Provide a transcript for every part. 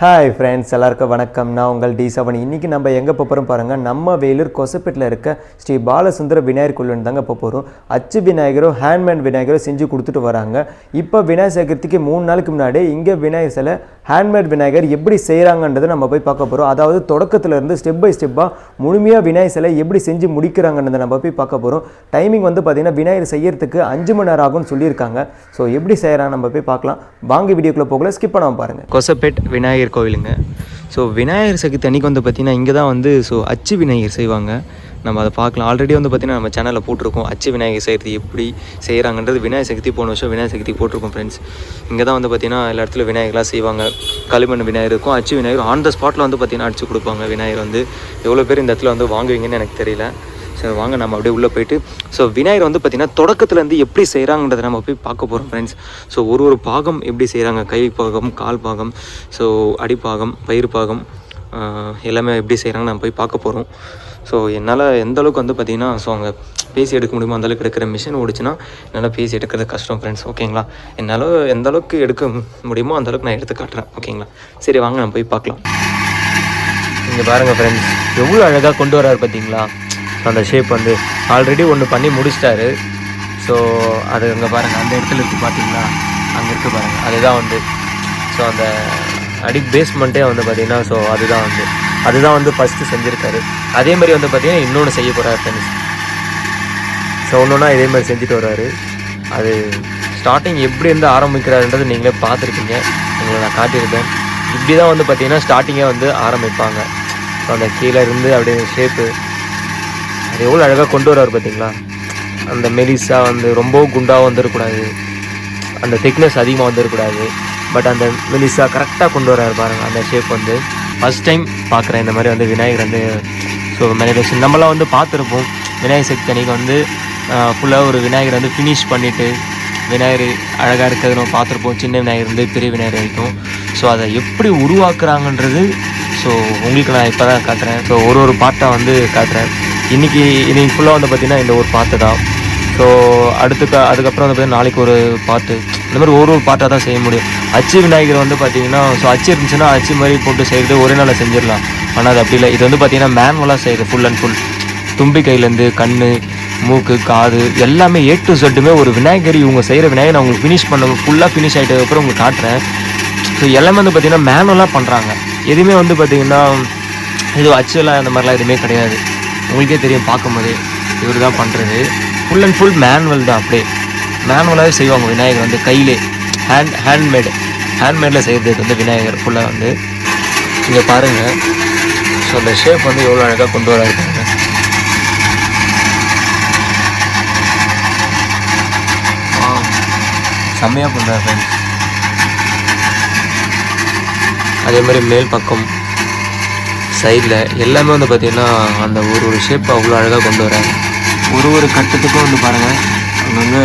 Hi friends, எல்லாருக்கும் வணக்கம். நான் உங்கள் டி7. இன்றைக்கி நம்ம எங்கே போகிறோம் பாருங்கள். நம்ம வேலூர் கொசப்பேட்டில் இருக்க ஸ்ரீ பாலசுந்தர விநாயகர் கோயிலுன்னு தாங்க போகிறோம். அச்சு விநாயகரும் ஹேண்ட்மேட் விநாயகரும் செஞ்சு கொடுத்துட்டு வராங்க. இப்போ விநாயகர் சதுர்த்திக்கு 3 நாளுக்கு முன்னாடி இங்கே விநாயகர் சிலை ஹேண்ட்மேட் விநாயகர் எப்படி செய்கிறாங்கன்றதை நம்ம போய் பார்க்க போகிறோம். அதாவது தொடக்கத்துலேருந்து ஸ்டெப் பை ஸ்டெப்பாக முழுமையாக விநாயகர் சிலை எப்படி செஞ்சு முடிக்கிறாங்கன்றதை நம்ம போய் பார்க்க போகிறோம். டைமிங் வந்து பார்த்திங்கன்னா விநாயகர் செய்யறதுக்கு 5 மணி நேரம் ஆகும்னு சொல்லியிருக்காங்க. ஸோ எப்படி செய்கிறாங்க நம்ம போய் பார்க்கலாம். வாங்க வீடியோக்குள்ளே போகல, ஸ்கிப் பண்ணாமல் பாருங்கள். கொசப்பேட் விநாயகர் கோவிலுங்க. ஸோ விநாயகர் சதுர்த்தி அன்றைக்கி வந்து பார்த்திங்கன்னா இங்கே தான் வந்து அச்சு விநாயகர் செய்வாங்க. நம்ம அதை பார்க்கலாம். ஆல்ரெடி வந்து பார்த்திங்கன்னா நம்ம சேனலில் போட்டிருக்கோம் அச்சு விநாயகர் செய்கிறது எப்படி செய்கிறாங்கன்றது. விநாயகர் சதுர்த்தி போன வருஷம் விநாயகர் சதுர்த்தி போட்டிருக்கோம் ஃப்ரெண்ட்ஸ். இங்கே தான் வந்து பார்த்திங்கன்னா எல்லா இடத்துல விநாயகர்லாம் செய்வாங்க. களிமண் விநாயகர் இருக்கும், அச்சு விநாயகர் ஆன் த ஸ்பாட்டில் வந்து பார்த்திங்கன்னா அடிச்சு கொடுப்பாங்க. விநாயகர் வந்து எவ்வளோ பேர் இந்த இடத்துல வந்து வாங்குவீங்கன்னு எனக்கு தெரியல. சரி வாங்க நம்ம அப்படியே உள்ளே போயிட்டு விநாயகர் வந்து பார்த்திங்கன்னா தொடக்கத்துலேருந்து எப்படி செய்கிறாங்கன்றதை நம்ம போய் பார்க்க போகிறோம் ஃப்ரெண்ட்ஸ். ஒரு பாகம் எப்படி செய்கிறாங்க, கை பாகம், கால் பாகம், அடிப்பாகம், பயிர் பாகம் எல்லாமே எப்படி செய்கிறாங்கன்னு நம்ம போய் பார்க்க போகிறோம். என்னால் எந்த அளவுக்கு வந்து பார்த்திங்கன்னா அங்கே பேசி எடுக்க முடியுமோ அந்தளவுக்கு எடுக்கிற மிஷின் ஓடிச்சுன்னா என்னால் பேசி எடுக்கிறது கஷ்டம் ஃப்ரெண்ட்ஸ். ஓகேங்களா, என்னால் எந்த அளவுக்கு எடுக்க முடியுமோ அந்தளவுக்கு நான் எடுத்து காட்டுறேன். ஓகேங்களா, சரி வாங்க நம்ம போய் பார்க்கலாம். இங்கே பாருங்கள் ஃப்ரெண்ட்ஸ், எவ்வளோ அழகாக கொண்டு வராரு பார்த்தீங்களா. அந்த ஷேப் வந்து ஆல்ரெடி ஒன்று பண்ணி முடிச்சிட்டாரு. அது அங்கே பாருங்கள், அந்த இடத்துல இருக்குது பார்த்தீங்களா, அங்கே இருக்குது பாருங்கள். அதுதான் வந்து அந்த அடி பேஸ்மெண்ட்டே வந்து பார்த்திங்கன்னா அதுதான் வந்து ஃபஸ்ட்டு செஞ்சுருக்காரு. அதே மாதிரி வந்து பார்த்திங்கன்னா இன்னொன்று செய்ய போகிறார் ஃப்ரெண்ட்ஸ். ஒன்றுனா இதே மாதிரி செஞ்சுட்டு வர்றாரு. அது ஸ்டார்டிங் எப்படி இருந்து ஆரம்பிக்கிறாருன்றது நீங்களே பார்த்துருக்கீங்க, உங்களை நான் காட்டியிருக்கேன். இப்படி தான் வந்து பார்த்திங்கன்னா ஸ்டார்டிங்கே வந்து ஆரம்பிப்பாங்க. அந்த கீழே இருந்து அப்படியே ஷேப்பு அது எவ்வளோ அழகாக கொண்டு வர்றாரு பார்த்தீங்களா. அந்த மெலிஸாக வந்து ரொம்ப குண்டாக வந்துடக்கூடாது, அந்த திக்னஸ் அதிகமாக வந்துடக்கூடாது. பட் அந்த மெலிஸாக கரெக்டாக கொண்டு வர்றாரு பாருங்கள். அந்த ஷேப் வந்து ஃபஸ்ட் டைம் பார்க்குறேன் இந்த மாதிரி வந்து விநாயகர் வந்து. மேனிஃபெஸ்டேஷன் நம்மளாம் வந்து பார்த்துருப்போம். விநாயகர் சதுர்த்தி அன்றைக்கி வந்து ஃபுல்லாக ஒரு விநாயகர் வந்து ஃபினிஷ் பண்ணிவிட்டு விநாயகர் அழகாக இருக்கிறது நம்ம பார்த்துருப்போம். சின்ன விநாயகர் வந்து பெரிய விநாயகர் வரைக்கும். அதை எப்படி உருவாக்குறாங்கன்றது உங்களுக்கு நான் இப்போ தான் காட்டுறேன். ஒரு பார்ட்டாக வந்து காட்டுறேன். இன்றைக்கி ஃபுல்லாக வந்து பார்த்திங்கன்னா இந்த ஒரு பாட்டு தான். அதுக்கப்புறம் வந்து பார்த்திங்கன்னா நாளைக்கு ஒரு பாட்டு, இந்த மாதிரி ஒரு பாட்டாக தான் செய்ய முடியும். அச்சு விநாயகர் வந்து பார்த்திங்கன்னா அச்சு இருந்துச்சுன்னா அச்சு மாதிரி போட்டு செய்கிறது ஒரே நாளில் செஞ்சிடலாம். ஆனால் அது அப்படி இல்லை. இது வந்து பார்த்திங்கன்னா மேனுவலாக செய்கிறது. ஃபுல் அண்ட் ஃபுல் தும்பி கையிலேருந்து கண், மூக்கு, காது எல்லாமே A to Z ஒரு விநாயகர் இவங்க செய்கிற விநாயகர் நான் உங்களுக்கு ஃபினிஷ் பண்ண ஃபுல்லாக ஃபினிஷ் ஆகிட்டதுக்கப்புறம் உங்களுக்கு காட்டுறேன். எல்லாமே வந்து பார்த்திங்கன்னா மேனுவலாக பண்ணுறாங்க. எதுவுமே வந்து பார்த்திங்கன்னா இது அச்சுலாம் அந்த மாதிரிலாம் எதுவுமே கிடையாது. உங்களுக்கே தெரியும் பார்க்கும்போது இவர் தான் பண்ணுறது. ஃபுல் அண்ட் ஃபுல் மேனுவல் தான். அப்படியே மேனுவலாகவே செய்வாங்க விநாயகர் வந்து கையிலே. ஹேண்ட்மேடில் செய்கிறது வந்து விநாயகர் ஃபுல்லாக வந்து இங்கே பாருங்கள். அந்த ஷேப் வந்து எவ்வளோ அழகாக கொண்டு வராரு பாருங்க. செம்மையாக பண்ணுறாரு ஃப்ரெண்ட்ஸ். அதே மாதிரி மேல் பக்கம் சைடில் எல்லாமே வந்து பார்த்திங்கன்னா அந்த ஒரு ஷேப் அவ்வளோ அழகாக கொண்டு வராங்க. ஒரு கட்டத்துக்கும் வந்து பாருங்கள் அங்கங்கே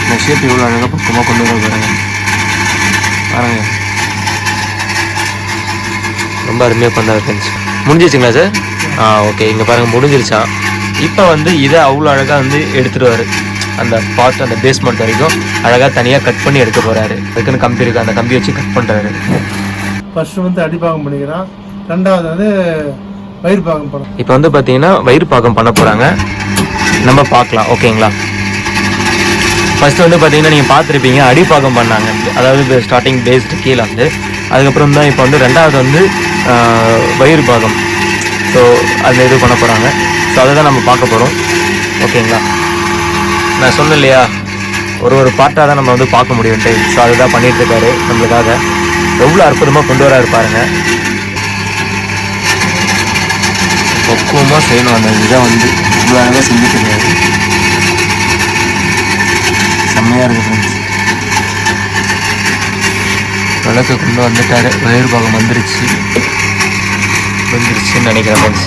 இந்த ஷேப் எவ்வளோ அழகாக பக்கமாக கொண்டு வர பாருங்கள். ரொம்ப அருமையாக பண்ணுறாரு ஃப்ரெண்ட்ஸ். முடிஞ்சிச்சுங்களா சார்? ஓகே, இங்கே பாருங்கள் முடிஞ்சிருச்சா. இப்போ வந்து இதை அவ்வளோ அழகாக வந்து எடுத்துடுவார். அந்த பார்ட் அந்த பேஸ்மெண்ட் வரைக்கும் அழகாக தனியாக கட் பண்ணி எடுக்க போகிறாரு. அதுக்குன்னு கம்பி இருக்குது, அந்த கம்பி வச்சு கட் பண்ணுறாரு. ஃபர்ஸ்ட் வந்து அடிப்பாகம் பண்ணிக்கிறான், ரெண்டாவது வந்து வயிறு பாகம் பண்ண. இப்போ வந்து பார்த்தீங்கன்னா வயிறு பாகம் பண்ண போகிறாங்க, நம்ம பார்க்கலாம். ஓகேங்களா, ஃபஸ்ட்டு வந்து பார்த்தீங்கன்னா நீங்கள் பார்த்துருப்பீங்க அடிப்பாகம் பண்ணாங்க. அதாவது ஸ்டார்டிங் பேஸ்டு கீழே வந்து அதுக்கப்புறம் தான் இப்போ வந்து ரெண்டாவது வந்து வயிறு பாகம். அதில் இது பண்ண போகிறாங்க. அதை தான் நம்ம பார்க்க போகிறோம். ஓகேங்களா, நான் சொன்னேன் இல்லையா ஒரு பார்ட்டாக தான் நம்ம வந்து பார்க்க முடியும்ட்டு. அதுதான் பண்ணிகிட்டு இருக்காரு நம்மளுக்காக. எவ்வளோ அற்புதமாக கொண்டு வராரு பாருங்க. பக்குவமாக செய்யணும். அந்த இதை வந்து இவ்வளோ அழகாக செஞ்சுட்டு இருக்காரு. செம்மையாக இருக்குது ஃப்ரெண்ட்ஸ். விளக்கு கொண்டு வந்துட்டாரு. வயிறு பாகம் வந்துருச்சுன்னு நினைக்கிறேன் ஃப்ரெண்ட்ஸ்.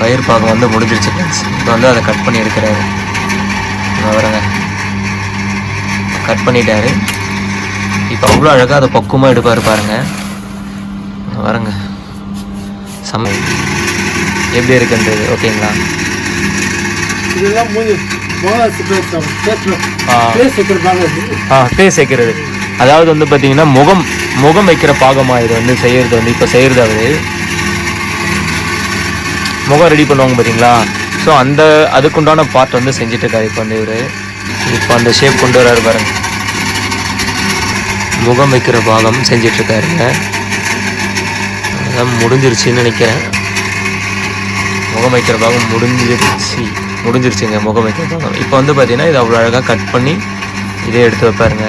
வயிறு பாகம் வந்து முடிஞ்சிருச்சு ஃப்ரெண்ட்ஸ். இப்போ வந்து அதை கட் பண்ணி எடுக்கிறாரு. வரங்க கட் பண்ணிட்டாரு. இப்போ அவ்வளோ அழகாக அதை பக்குவமாக எடுப்பார் பாருங்க. வரங்க செம்ம எப்படி இருக்குன்றது. ஓகேங்களா, இதெல்லாம் பேஸ் வைக்கிறது அதாவது வந்து பார்த்தீங்கன்னா முகம் வைக்கிற பாகமாக இது வந்து செய்கிறது வந்து இப்போ செய்கிறது அவர் முகம் ரெடி பண்ணுவாங்க பார்த்தீங்களா. ஸோ அதுக்குண்டான பார்ட் வந்து செஞ்சுட்டு இருக்காரு இப்போ வந்து இவர். இப்போ அந்த ஷேப் கொண்டு வர்றாரு பாருங்க. முகம் வைக்கிற பாகம் செஞ்சிட்ருக்காருங்க. அதான் முடிஞ்சிருச்சுன்னு நினைக்கிறேன். முகம் வைக்கிற பாகம் முடிஞ்சிருச்சுங்க முகம் வைக்கிற பாகம். இப்போ வந்து பார்த்தீங்கன்னா இது அவ்வளோ அழகாக கட் பண்ணி இதே எடுத்து வைப்பாருங்க.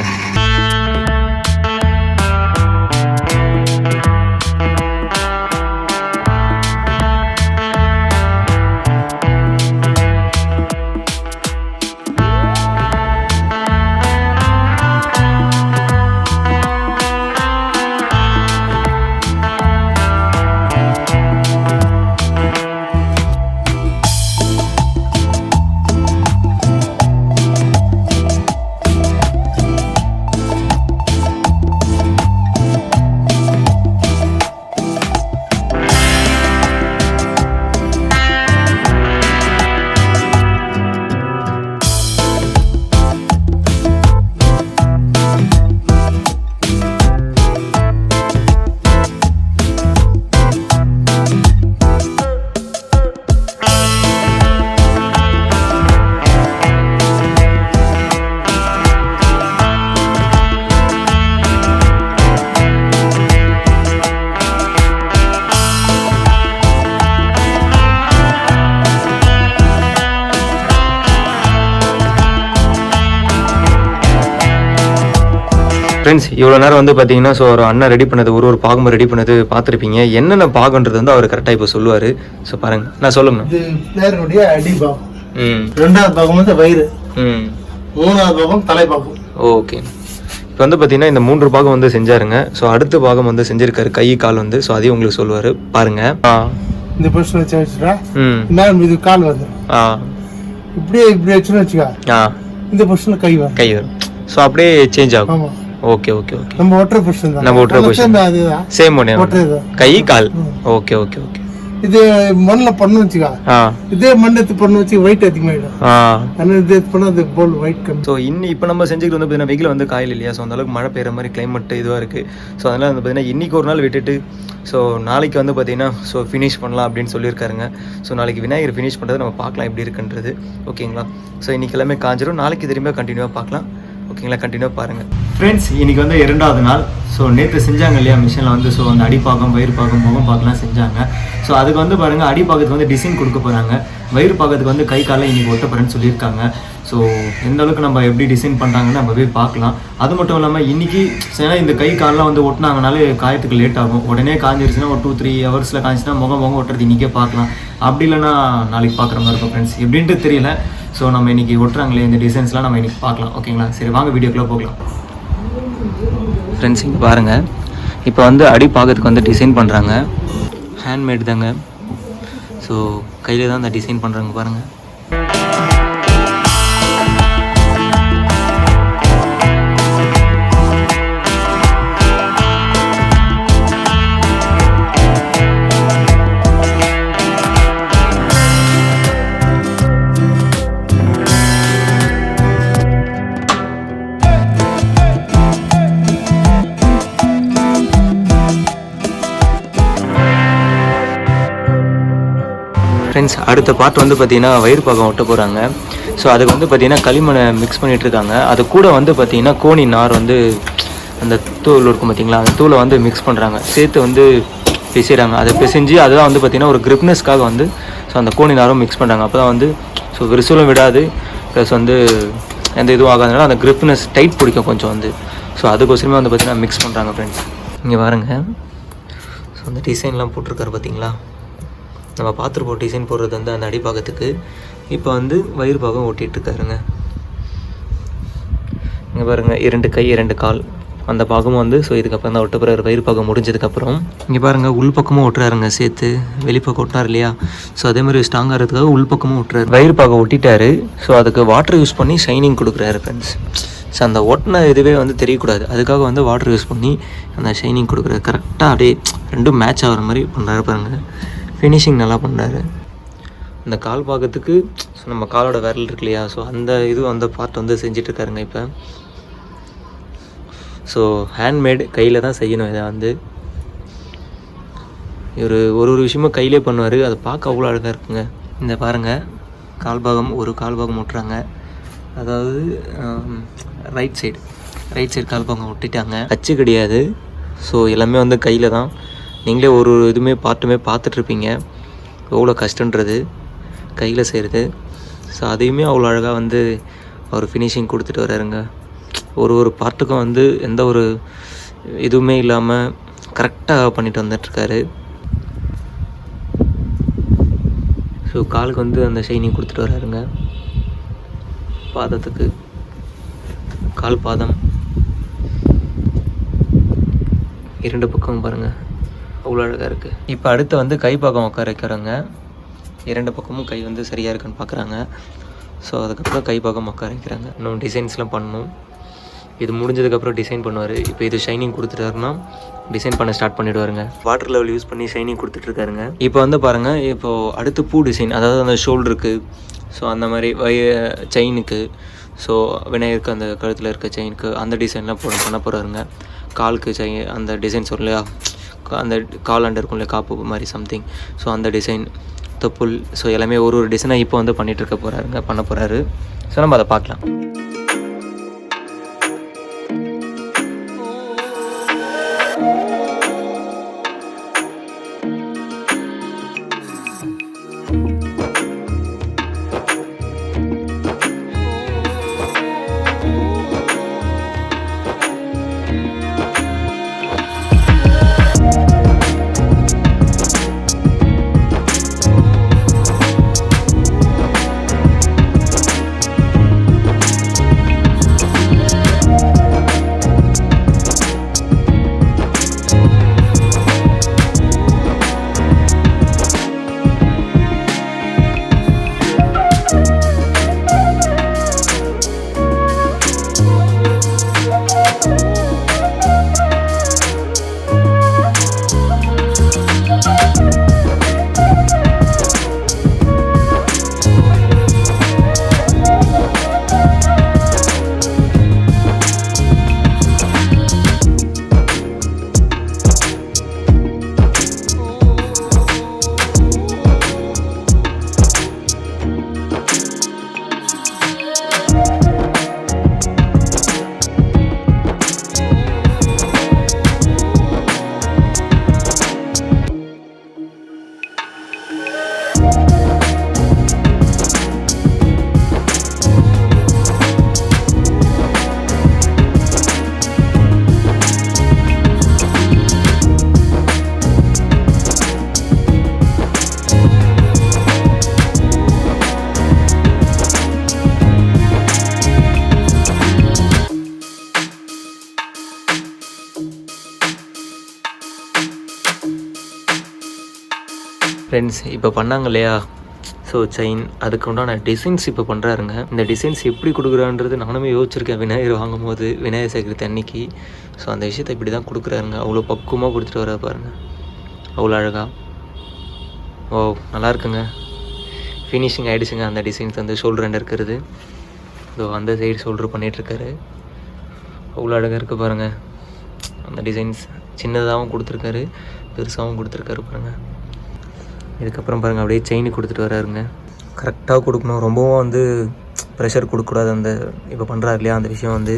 ஃப்ரெண்ட்ஸ், இவ்வளோ நேரம் வந்து பார்த்தீங்கன்னா ஸோ ஒரு அண்ணன் ரெடி பண்ணது ஒரு பாகம் ரெடி பண்ணது பார்த்துருப்பீங்க. என்னென்ன பாகன்றது வந்து அவர் கரெக்டாக இப்போ சொல்லுவார். ஸோ பாருங்க, நான் சொல்லுங்க. இது பிளேயருடைய அடிபாகம், ரெண்டாவது பாகம் வந்து வயிறு, மூணாவது பாகம் தலைப்பாகம். ஓகே, இப்போ வந்து பார்த்தீங்கன்னா இந்த 3 பாகம் வந்து செஞ்சாருங்க. ஸோ அடுத்த பாகம் வந்து செஞ்சிருக்காரு கை கால் வந்து. ஸோ அதையும் உங்களுக்கு சொல்லுவார் பாருங்க. இந்த பொசிஷன் வச்சு வச்சுட்டா இது கால் வந்து இப்படியே இப்படி வச்சுன்னு வச்சுக்கா, இந்த பொசிஷன்ல கை வரும். ஸோ அப்படியே சேஞ்ச் ஆகும். ஓகே ஓகே ஓகே, நம்ம ஒற்றை பொசிஷன் தான். நம்ம ஒற்றை பொசிஷன் சேம் ஒண்ணே, கை கால். Okay okay okay. இது மண்ணில் பண்ணு வச்சுக்கா, இதே மண் எடுத்து பண்ணு வச்சு வெயிட் அதிகமாயிடும். ஆனால் இது பண்ண அது போல் வெயிட் கம்மி. ஸோ இப்போ நம்ம செஞ்சுக்கிட்டு வந்து பார்த்தீங்கன்னா வெயில் வந்து காயில் இல்லையா. ஸோ அந்தளவுக்கு மழை பெய்கிற மாதிரி கிளைமேட் இதுவாக இருக்குது. ஸோ அதனால் வந்து பார்த்தீங்கன்னா இன்றைக்கி ஒரு நாள் விட்டுட்டு ஸோ நாளைக்கு வந்து பார்த்தீங்கன்னா ஸோ ஃபினிஷ் பண்ணலாம் அப்படின்னு சொல்லியிருக்காருங்க. ஸோ நாளைக்கு விநாயகர் ஃபினிஷ் பண்ணுறது நம்ம பார்க்கலாம் எப்படி இருக்குன்றது. ஓகேங்களா. ஸோ இன்றைக்கி எல்லாமே காஞ்சிரும். நாளைக்கு திரும்பியும் கண்டினியூவாக பார்க்கலாம். ஓகேங்களா, கண்டினியூவாக பாருங்கள் ஃப்ரெண்ட்ஸ். இன்றைக்கி வந்து 2வது நாள். ஸோ நேற்று செஞ்சாங்க இல்லையா மிஷினில் வந்து. ஸோ அந்த அடிப்பாகம், வயிறு பாகம், முகம் பாகம்லாம் செஞ்சாங்க. ஸோ அதுக்கு வந்து பாருங்கள், அடிப்பாகத்துக்கு வந்து டிசைன் கொடுக்க போகிறாங்க. வயிறு பாகத்துக்கு வந்து கை காலை இன்றைக்கி ஒட்ட போகிறேன்னு சொல்லியிருக்காங்க. ஸோ எந்த அளவுக்கு நம்ம எப்படி டிசைன் பண்ணுறாங்கன்னு நம்ம போய் பார்க்கலாம். அது மட்டும் இல்லாமல் இன்றைக்கி ஏன்னா இந்த கை காலெலாம் வந்து ஒட்டினாங்கனாலே காயத்துக்கு லேட் ஆகும். உடனே காஞ்சிருச்சுன்னா ஒரு 2-3 ஹவர்ஸில் காய்ச்சினா முகம் ஒட்டுறது இன்றைக்கே பார்க்கலாம். அப்படி இல்லைன்னா நாளைக்கு பார்க்குற மாதிரி இருக்கும் ஃப்ரெண்ட்ஸ். எப்படின்ட்டு தெரியல. ஸோ நம்ம இன்றைக்கி ஒட்டுறாங்களே இந்த டிசைன்ஸ்லாம் நம்ம இன்றைக்கி பார்க்கலாம். ஓகேங்களா, சரி வாங்க வீடியோக்குள்ளே போகலாம். ஃப்ரெண்ட்ஸ், இங்கே பாருங்கள், இப்போ வந்து அடி பாகத்துக்கு வந்து டிசைன் பண்ணுறாங்க. ஹேண்ட்மேட் தாங்க. ஸோ கையில் தான் அந்த டிசைன் பண்ணுறாங்க பாருங்கள். ஃப்ரெண்ட்ஸ், அடுத்த பார்ட் வந்து பார்த்திங்கன்னா வயிறு பாகம் ஒட்ட போகிறாங்க. ஸோ அதுக்கு வந்து பார்த்திங்கன்னா களிமண்ணை மிக்ஸ் பண்ணிகிட்ருக்காங்க. அது கூட வந்து பார்த்திங்கன்னா கோணி நார் வந்து அந்த தூள் இருக்கும் பார்த்திங்களா, அந்த தூளை வந்து மிக்ஸ் பண்ணுறாங்க. சேர்த்து வந்து பிசைகிறாங்க. அதை பிசைஞ்சு அதெல்லாம் வந்து பார்த்திங்கன்னா ஒரு கிரிப்னஸ்க்காக வந்து ஸோ அந்த கோணி நாரும் மிக்ஸ் பண்ணுறாங்க. அப்போ தான் வந்து ஸோ விரிசலும் விடாது, ப்ளஸ் வந்து எந்த இதுவும் ஆகாதனால அந்த கிரிப்னஸ் டைட் பிடிக்கும் கொஞ்சம் வந்து. ஸோ அதுக்கோசரமே வந்து பார்த்திங்கன்னா மிக்ஸ் பண்ணுறாங்க ஃப்ரெண்ட்ஸ். இங்கே பாருங்கள், ஸோ அந்த டிசைன்லாம் போட்டிருக்காரு பார்த்திங்களா. நம்ம பார்த்துருப்போம் டிசைன் போடுறது வந்து அந்த அடிப்பாகத்துக்கு. இப்போ வந்து வயிறு பாகம் ஓட்டிகிட்ருக்காருங்க. இங்கே பாருங்கள், 2 கை 2 கால் அந்த பாகமும் வந்து ஸோ இதுக்கப்புறம் தான் ஒட்ட போகிறாரு. வயிறு பாகம் முடிஞ்சதுக்கப்புறம் இங்கே பாருங்கள், உள்பக்கமும் ஒட்டுறாருங்க சேர்த்து. வெளிப்பக்கம் ஒட்டினார் இல்லையா, ஸோ அதே மாதிரி ஸ்ட்ராங்காக இருக்கிறதுக்காக உள்பக்கமும் ஒட்டுறாரு. வயிறு பாகம் ஒட்டிட்டாரு. ஸோ அதுக்கு வாட்டர் யூஸ் பண்ணி ஷைனிங் கொடுக்குறாரு ஃப்ரெண்ட்ஸ். ஸோ அந்த ஒட்டின இதுவே வந்து தெரியக்கூடாது, அதுக்காக வந்து வாட்டர் யூஸ் பண்ணி அந்த ஷைனிங் கொடுக்குறாரு. கரெக்டாக அப்படியே ரெண்டும் மேட்ச் ஆகிற மாதிரி பண்ணுறாரு பாருங்கள். ஃபினிஷிங் நல்லா பண்ணுறாரு. இந்த கால் பாகத்துக்கு ஸோ நம்ம காலோட விரல் இருக்கு இல்லையா, ஸோ அந்த இது அந்த பார்ட் வந்து செஞ்சிட்ருக்காருங்க. இப்போ ஸோ ஹேண்ட்மேடு கையில் தான் செய்யணும். இதை வந்து இவர் ஒரு விஷயமும் கையிலே பண்ணுவார். அதை பார்க்க அவ்வளோ அழகாக இருக்குங்க. இந்த பாருங்கள், கால்பாகம் விட்டுறாங்க. அதாவது ரைட் சைடு கால்பாகம் விட்டுட்டாங்க. அச்சு கிடையாது. ஸோ எல்லாமே வந்து கையில் தான். நீங்களே ஒரு இதுவுமே பார்த்துட்ருப்பீங்க எவ்வளோ கஷ்டன்றது கையில் செய்கிறது. ஸோ அதையுமே அவ்வளோ அழகாக வந்து அவர் ஃபினிஷிங் கொடுத்துட்டு வராருங்க. ஒரு பார்ட்டுக்கும் வந்து எந்த ஒரு இதுவுமே இல்லாமல் கரெக்டாக பண்ணிட்டு வந்துட்டுருக்காரு. ஸோ காலுக்கு வந்து அந்த ஷைனிங் கொடுத்துட்டு வராருங்க. பாதத்துக்கு கால் பாதம் 2 பக்கம் பாருங்கள் அவ்வளோ அழகாக இருக்குது. இப்போ அடுத்து வந்து கை பாகம் உட்கார வைக்கிறாங்க. 2 பக்கமும் கை வந்து சரியாக இருக்குன்னு பார்க்குறாங்க. ஸோ அதுக்கப்புறம் கை பாகம் உட்கார வைக்கிறாங்க. இன்னும் டிசைன்ஸ்லாம் பண்ணணும். இது முடிஞ்சதுக்கப்புறம் டிசைன் பண்ணுவார். இப்போ இது ஷைனிங் கொடுத்துட்டாருன்னா டிசைன் பண்ண ஸ்டார்ட் பண்ணிவிடுவாருங்க. வாட்டர் லெவல் யூஸ் பண்ணி ஷைனிங் கொடுத்துட்ருக்காருங்க. இப்போ வந்து பாருங்கள், இப்போது அடுத்து பூ டிசைன், அதாவது அந்த ஷோல்டருக்கு, ஸோ அந்த மாதிரி செயினுக்கு, ஸோ விநாயகருக்கு அந்த கழுத்தில் இருக்க செயினுக்கு அந்த டிசைன்லாம் பண்ண போகிறாருங்க. காலுக்கு அந்த டிசைன் சொல்லலையா, அந்த காலாண்டு இருக்கும் இல்லையா, காப்பு மாதிரி சம்திங், ஸோ அந்த டிசைன், தொப்புள், ஸோ எல்லாமே ஒரு டிசைனாக இப்போ வந்து பண்ண போகிறாரு. ஸோ நம்ம அதை பார்க்கலாம். ஃப்ரெண்ட்ஸ், இப்போ பண்ணாங்க இல்லையா, ஸோ செயின், அதுக்கு உண்டான டிசைன்ஸ் இப்போ பண்ணுறாருங்க. இந்த டிசைன்ஸ் எப்படி கொடுக்குறான்றது நானுமே யோசிச்சிருக்கேன் விநாயகர் வாங்கும் போது, விநாயகர் சதுர்த்தி அன்னைக்கு. ஸோ அந்த விஷயத்தை இப்படி தான் கொடுக்குறாருங்க. அவ்வளோ பக்குவமாக கொடுத்துட்டு வர பாருங்கள், அவ்வளோ அழகாக. ஓ, நல்லா இருக்குங்க. ஃபினிஷிங் ஆகிடுச்சுங்க. அந்த டிசைன்ஸ் வந்து ஷோல்டர் ரெண்டு இருக்கிறது, ஸோ அந்த சைடு ஷோல்டர் பண்ணிகிட்ருக்காரு. அவ்வளோ அழகாக இருக்குது பாருங்கள். அந்த டிசைன்ஸ் சின்னதாகவும் கொடுத்துருக்காரு, பெருசாகவும் கொடுத்துருக்காரு பாருங்கள். இதுக்கப்புறம் பாருங்கள், அப்படியே செயின் கொடுத்துட்டு வராருங்க. கரெக்டாக கொடுக்கணும், ரொம்பவும் வந்து ப்ரெஷர் கொடுக்கக்கூடாது. அந்த இப்போ பண்ணுறாரு இல்லையா, அந்த விஷயம் வந்து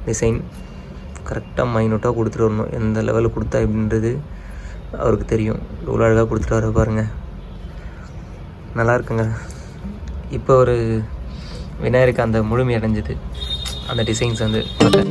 டிசைன் கரெக்டாக மைனூட்டாக கொடுத்துட்டு வரணும். எந்த லெவலில் கொடுத்தா அப்படின்றது அவருக்கு தெரியும். இவ்வளோ அழகாக கொடுத்துட்டு வர பாருங்கள், நல்லா இருக்குங்க. இப்போ ஒரு விநாயகருக்கு அந்த முழுமை அடைஞ்சது அந்த டிசைன்ஸ் வந்து பார்க்க.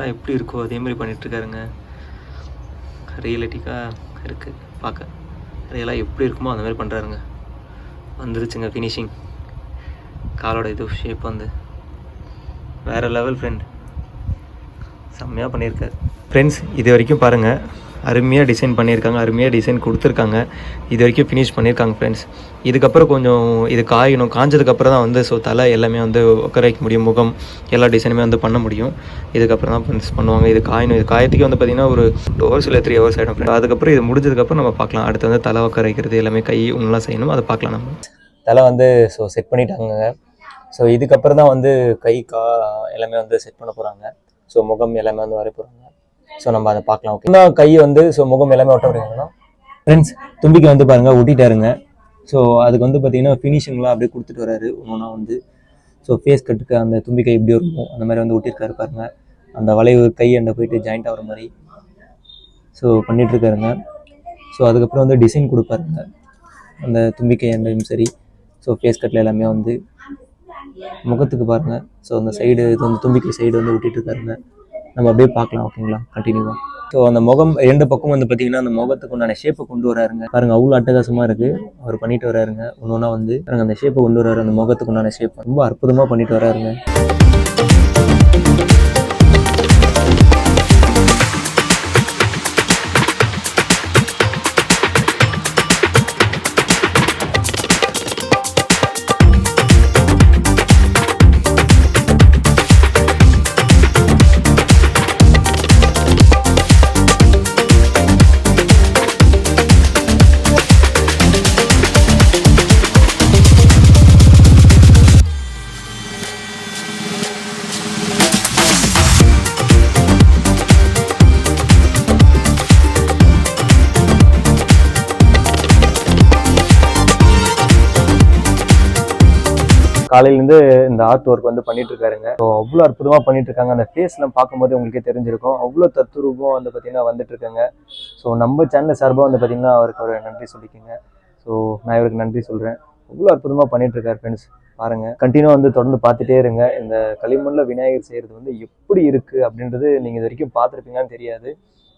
ரியலாக எப்படி இருக்கோ அதே மாதிரி பண்ணிகிட்ருக்காருங்க. ரியலிட்டிக்காக இருக்குது பார்க்க. ரியலாக எப்படி இருக்குமோ அந்த மாதிரி பண்ணுறாருங்க. வந்துருச்சுங்க ஃபினிஷிங். காலோட இது ஷேப் வந்து வேறு லெவல் ஃப்ரெண்ட். செம்மையாக பண்ணியிருக்காரு ஃப்ரெண்ட்ஸ். இது வரைக்கும் பாருங்கள், அருமையாக டிசைன் பண்ணியிருக்காங்க, அருமையாக டிசைன் கொடுத்துருக்காங்க. இது வரைக்கும் ஃபினிஷ் பண்ணியிருக்காங்க ஃப்ரெண்ட்ஸ். இதுக்கப்புறம் கொஞ்சம் இது காயணும். காஞ்சதுக்கப்புறம் தான் வந்து தலை எல்லாமே வந்து உட்கார வைக்க முடியும். முகம் எல்லா டிசைனுமே வந்து பண்ண முடியும். இதுக்கப்புறம் தான் ஃப்ரெண்ட்ஸ் பண்ணுவாங்க. இது காயணும். இது காயத்துக்கு வந்து பார்த்திங்கன்னா ஒரு 2 hours இல்லை 3 hours ஆகிடும் ஃப்ரெண்ட். அதுக்கப்புறம் இது முடிஞ்சதுக்கப்புறம் நம்ம பார்க்கலாம். அடுத்து வந்து தலை உட்கார வைக்கிறது எல்லாமே கை ஒன்றுலாம் செய்யணும். அதை பார்க்கலாம். நம்ம தலை வந்து செட் பண்ணிட்டாங்க. இதுக்கப்புறம் தான் வந்து கை எல்லாமே வந்து செட் பண்ண போகிறாங்க. முகம் எல்லாமே வந்து வர போகிறாங்க. நம்ம அதை பார்க்கலாம். ஓகே, இன்னும் கை வந்து முகம் எல்லாமே ஒட்ட முடியாங்கன்னா ஃப்ரெண்ட்ஸ் தும்பிக்கை வந்து பாருங்கள் ஒட்டிட்டாருங்க. அதுக்கு வந்து பார்த்திங்கன்னா ஃபினிஷிங்லாம் அப்படியே கொடுத்துட்டு வராரு ஒன்றா வந்து. ஃபேஸ் கட்டுக்கு அந்த தும்பிக்கை எப்படி இருக்கும் அந்த மாதிரி வந்து ஒட்டியிருக்காரு பாருங்க. அந்த வளைவு கை அண்டை போயிட்டு ஜாயிண்ட் ஆகிற மாதிரி பண்ணிகிட்ருக்காருங்க. அதுக்கப்புறம் வந்து டிசைன் கொடுப்பாருங்க அந்த தும்பிக்கை அண்டையும் சரி. ஃபேஸ் கட்டில் எல்லாமே வந்து முகத்துக்கு பாருங்கள். அந்த சைடு இது வந்து தும்பிக்கை சைடு வந்து ஒட்டிகிட்ருக்காருங்க. நம்ம அப்படியே பார்க்கலாம். ஓகேங்களா, கண்டினியூவாக. அந்த முகம் 2 பக்கம் வந்து பார்த்தீங்கன்னா அந்த முகத்துக்கு உண்டான ஷேப்பை கொண்டு வராருங்க. பாருங்க, அவ்வளோ அட்டகாசமாக இருக்குது. அவர் பண்ணிட்டு வராருங்க. ஒன்றா வந்து பாருங்க அந்த ஷேப்பை கொண்டு வராரு. அந்த முகத்துக்கு உண்டான ஷேப் ரொம்ப அற்புதமாக பண்ணிட்டு வராருங்க. காலையிலேருந்து இந்த ஆர்ட் ஒர்க் வந்து பண்ணிட்டு இருக்காருங்க. அவ்வளோ அற்புதமாக பண்ணிட்டு இருக்காங்க. அந்த ஃபேஸ்லாம் பார்க்கும்போது உங்களுக்கே தெரிஞ்சிருக்கும். அவ்வளோ தத்துரூபம் வந்து பார்த்தீங்கன்னா வந்துட்டு இருக்காங்க. நம்ம சேனல் சார்பாக வந்து பார்த்தீங்கன்னா அவருக்கு ஒரு நன்றி சொல்லிக்கோங்க. நான் இவருக்கு நன்றி சொல்கிறேன். அவ்வளோ அற்புதமாக பண்ணிட்டு இருக்காரு ஃப்ரெண்ட்ஸ். பாருங்கள், கண்டினியூ வந்து தொடர்ந்து பார்த்துட்டே இருங்க. இந்த களிமண்ணில் விநாயகர் செய்கிறது வந்து எப்படி இருக்குது அப்படின்றது நீங்கள் இது வரைக்கும் பார்த்துருப்பீங்கன்னு தெரியாது.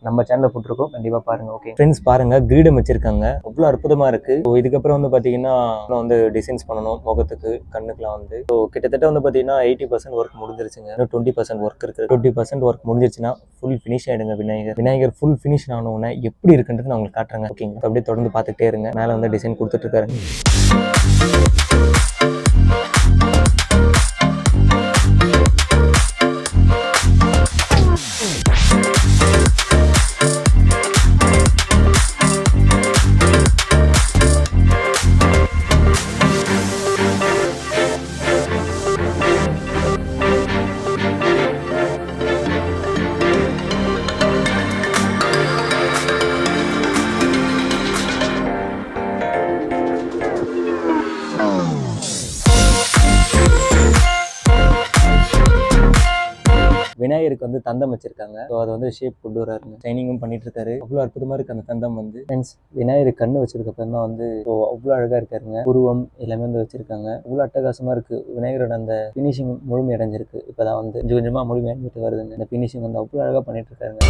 நம்ம சேனலில் போட்டிருக்கோம், கண்டிப்பாக பாருங்கள். ஓகே ஃப்ரெண்ட்ஸ், பாருங்கள் கிரீடம் வச்சுருக்காங்க. அவ்வளோ அற்புதமாக இருக்குது. இதுக்கப்புறம் வந்து பார்த்தீங்கன்னா வந்து டிசைன்ஸ் பண்ணணும் முகத்துக்கு, கண்ணுக்குலாம் வந்து. கிட்டத்தட்ட வந்து பார்த்தீங்கன்னா 80% ஒர்க் முடிஞ்சிருச்சுங்க. இன்னும் 20% ஒர்க் இருக்குது. 20% ஒர்க் முடிஞ்சிருச்சுன்னா ஃபுல் ஃபினிஷ் ஆகிடுங்க விநாயகர் ஃபுல் ஃபினிஷ் ஆனவுடனே எப்படி இருக்குன்றது நான் உங்களுக்கு காட்டுறேங்க. ஓகேங்க, அப்படியே தொடர்ந்து பார்த்துக்கிட்டே இருங்க. மேலே வந்து டிசைன் கொடுத்துட்ருக்காரு. விநாயகருக்கு வந்து தந்தம் வச்சிருக்காங்க. அதை வந்து ஷேப் கொண்டு வராருங்க. ஷைனிங்கும் பண்ணிட்டு இருக்காரு. அவ்வளோ அற்புதமா இருக்கு அந்த தந்தம் வந்து. ஃப்ரெண்ட்ஸ், விநாயகர் கண்ணு வச்சிருக்க அப்புறம் தான் வந்து அவ்வளோ அழகா இருக்காருங்க. உருவம் எல்லாமே வந்து வச்சிருக்காங்க. அவ்வளோ அட்டகாசமா இருக்கு. விநாயகரோட அந்த பினிஷிங் முழுமை அடைஞ்சிருக்கு. இப்பதான் வந்து கொஞ்சம் கொஞ்சமா முழுமை அடைஞ்சிட்டு வருதுங்க. அந்த பினிஷிங் வந்து அவ்வளோ அழகா பண்ணிட்டு இருக்காருங்க.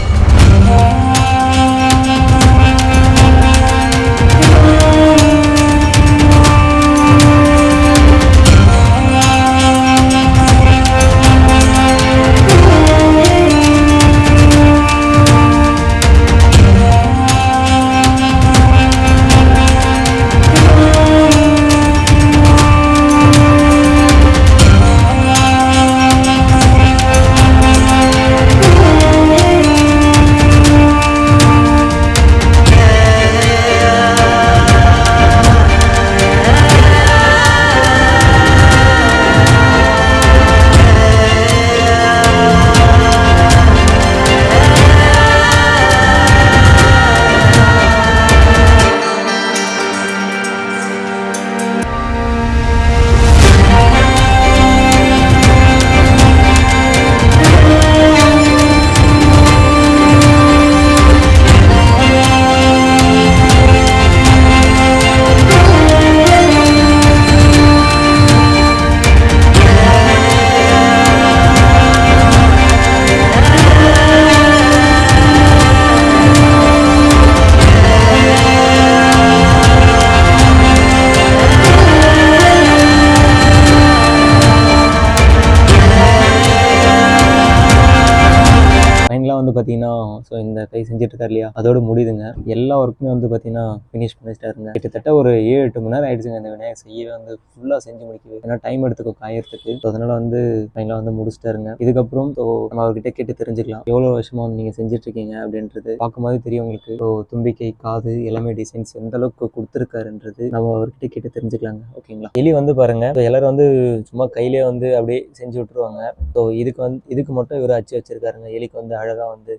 வந்து பார்த்தீங்கன்னா ஸோ இந்த கை செஞ்சுட்டு இருக்காரு இல்லையா, அதோட முடியுதுங்க. எல்லா ஒர்க்குமே வந்து பார்த்தீங்கன்னா ஃபினிஷ் பண்ணிட்டாருங்க. கிட்டத்தட்ட ஒரு 7-8 மணி நேரம் ஆயிடுச்சுங்க இந்த விநாயகர் செய்யவே, வந்து ஃபுல்லாக செஞ்சு முடிக்குது. ஏன்னா டைம் எடுத்துக்கும் காயறதுக்கு. ஸோ அதனால வந்து ஃபைனலாக வந்து முடிச்சிட்டாருங்க. இதுக்கப்புறம் ஸோ நம்ம அவர்கிட்ட கேட்டு தெரிஞ்சுக்கலாம் எவ்வளோ வருஷமா வந்து நீங்கள் செஞ்சுட்டு இருக்கீங்க அப்படின்றது. பார்க்கும்போது தெரியும் உங்களுக்கு. ஸோ தும்பிக்கை, காது எல்லாமே டிசைன்ஸ் எந்த அளவுக்கு கொடுத்துருக்காருன்றது நம்ம அவர்கிட்ட கேட்டு தெரிஞ்சுக்கலாங்க. ஓகேங்களா. எலி வந்து பாருங்க, எல்லாரும் வந்து சும்மா கையிலே வந்து அப்படியே செஞ்சு விட்டுருவாங்க. ஸோ இதுக்கு மட்டும் இவர் அச்சு வச்சிருக்காருங்க. எலிக்கு வந்து அழகா வந்து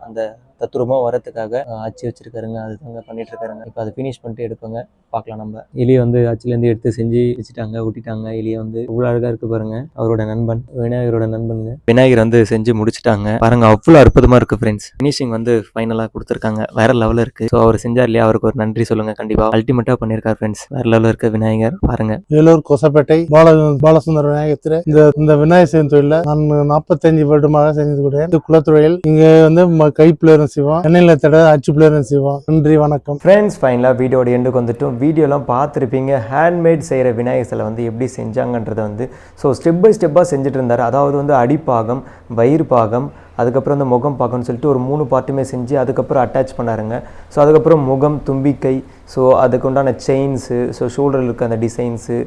அந்த தத்துரூபமாக வரத்துக்காக அச்சு வச்சிருக்காருங்க. அதுதாங்க பண்ணிட்டு இருக்காருங்க. இப்போ அதை ஃபினிஷ் பண்ணிட்டு எடுப்பாங்க, பார்க்கலாம் நம்ம. எலியை வந்து அச்சுலேருந்து எடுத்து செஞ்சு வச்சுட்டாங்க, ஒட்டிட்டாங்க. எலியை வந்து இவ்வளோ அழகாக இருக்கு பாருங்க. அவரோட நண்பன், விநாயகரோட நண்பனுங்க. விநாயகர் வந்து செஞ்சு முடிச்சுட்டாங்க பாருங்க, அவ்வளோ அற்புதமா இருக்கு ஃப்ரெண்ட்ஸ். ஃபினிஷிங் வந்து ஃபைனலாக கொடுத்துருக்காங்க, வேற லெவலில் இருக்கு. ஸோ அவர் செஞ்சார் இல்லையா, அவருக்கு ஒரு நன்றி சொல்லுங்க. கண்டிப்பாக அல்டிமேட்டாக பண்ணியிருக்காரு ஃப்ரெண்ட்ஸ். வேற லெவலில் இருக்க விநாயகர் பாருங்க. வேலூர் கொசப்பேட்டை பாலசுந்தர விநாயகத்தில் இந்த விநாயகர் செய்யும் தொழில நான் 45 வருடமாக செஞ்சது கூட இந்த குலத்தொழில். இங்க வந்து கை பிளேயரும் செய்வோம், எண்ணெயில தட அச்சு பிளேயரும் செய்வோம். நன்றி, வணக்கம் ஃப்ரெண்ட்ஸ். ஃபைனலாக வீடியோட எண்டுக்கு வந்துட்டோம். வீடியோலாம் பார்த்துருப்பீங்க. ஹேண்ட்மேட் செய்கிற விநாயகர் சிலை வந்து எப்படி செஞ்சாங்கன்றதை வந்து ஸோ ஸ்டெப் பை ஸ்டெப்பாக செஞ்சுட்டு இருந்தார். அதாவது வந்து அடிப்பாகம், வயிறு பாகம், அதுக்கப்புறம் இந்த முகம் பார்க்கணும்னு சொல்லிட்டு ஒரு 3 பார்ட்டுமே செஞ்சு அதுக்கப்புறம் அட்டாச் பண்ணாருங்க. ஸோ அதுக்கப்புறம் முகம், தும்பிக்கை, ஸோ அதுக்கு உண்டான செயின்ஸு, ஸோ ஷோல்டரில் இருக்க அந்த டிசைன்ஸு,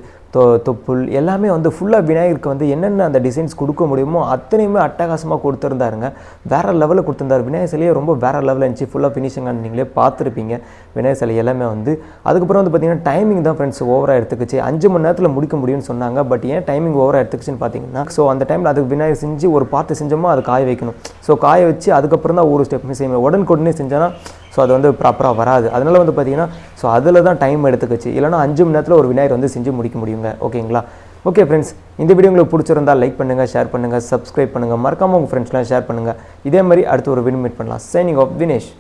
தொப்புள் எல்லாமே வந்து ஃபுல்லாக விநாயகருக்கு வந்து என்னென்ன அந்த டிசைன்ஸ் கொடுக்க முடியுமோ அத்தனையுமே அட்டகாசமாக கொடுத்துருந்தாருங்க. வேறு லெவலில் கொடுத்துருந்தார். விநாயகர் சிலையே ரொம்ப வேறு லெவலில் இருந்துச்சு. ஃபுல்லாக ஃபினிஷிங்காக நீங்களே பார்த்துருப்பீங்க விநாயகர் சிலை எல்லாமே வந்து. அதுக்கப்புறம் வந்து பார்த்திங்கன்னா டைமிங் தான் ஃப்ரெண்ட்ஸ் ஓவராக எடுத்துக்கிச்சு. 5 மணி நேரத்தில் முடிக்க முடியும்னு சொன்னாங்க. பட் ஏன் டைமிங் ஓவராக எடுத்துக்கிச்சுன்னு பார்த்தீங்கன்னா, ஸோ அந்த டைமில் அதுக்கு விநாயகர் செஞ்சு ஒரு பார்த்து செஞ்சோமோ அது காய வைக்கணும். ஸோ காய வச்சு அதுக்கப்புறம் தான் ஒரு ஸ்டெப்புமே செய்யணும். உடனுக்குடனே செஞ்சோன்னா ஸோ அது வந்து ப்ராப்பராக வராது. அதனால் வந்து பார்த்திங்கன்னா ஸோ அதில் தான் டைம் எடுத்துக்கிச்சு. இல்லைனா 5 மணி நேரத்தில் ஒரு விநாயகர் வந்து செஞ்சு முடிக்க முடியுங்க. ஓகேங்களா. ஓகே ஃப்ரெண்ட்ஸ், இந்த வீடியோ உங்களுக்கு பிடிச்சிருந்தால் லைக் பண்ணுங்கள், ஷேர் பண்ணுங்கள், சப்ஸ்கிரைப் பண்ணுங்கள், மறக்காமல் உங்கள் ஃப்ரெண்ட்ஸ்லாம் ஷேர் பண்ணுங்கள். இதே மாதிரி அடுத்து ஒரு வீடியோ மீட் பண்ணலாம். Signing off Vinesh.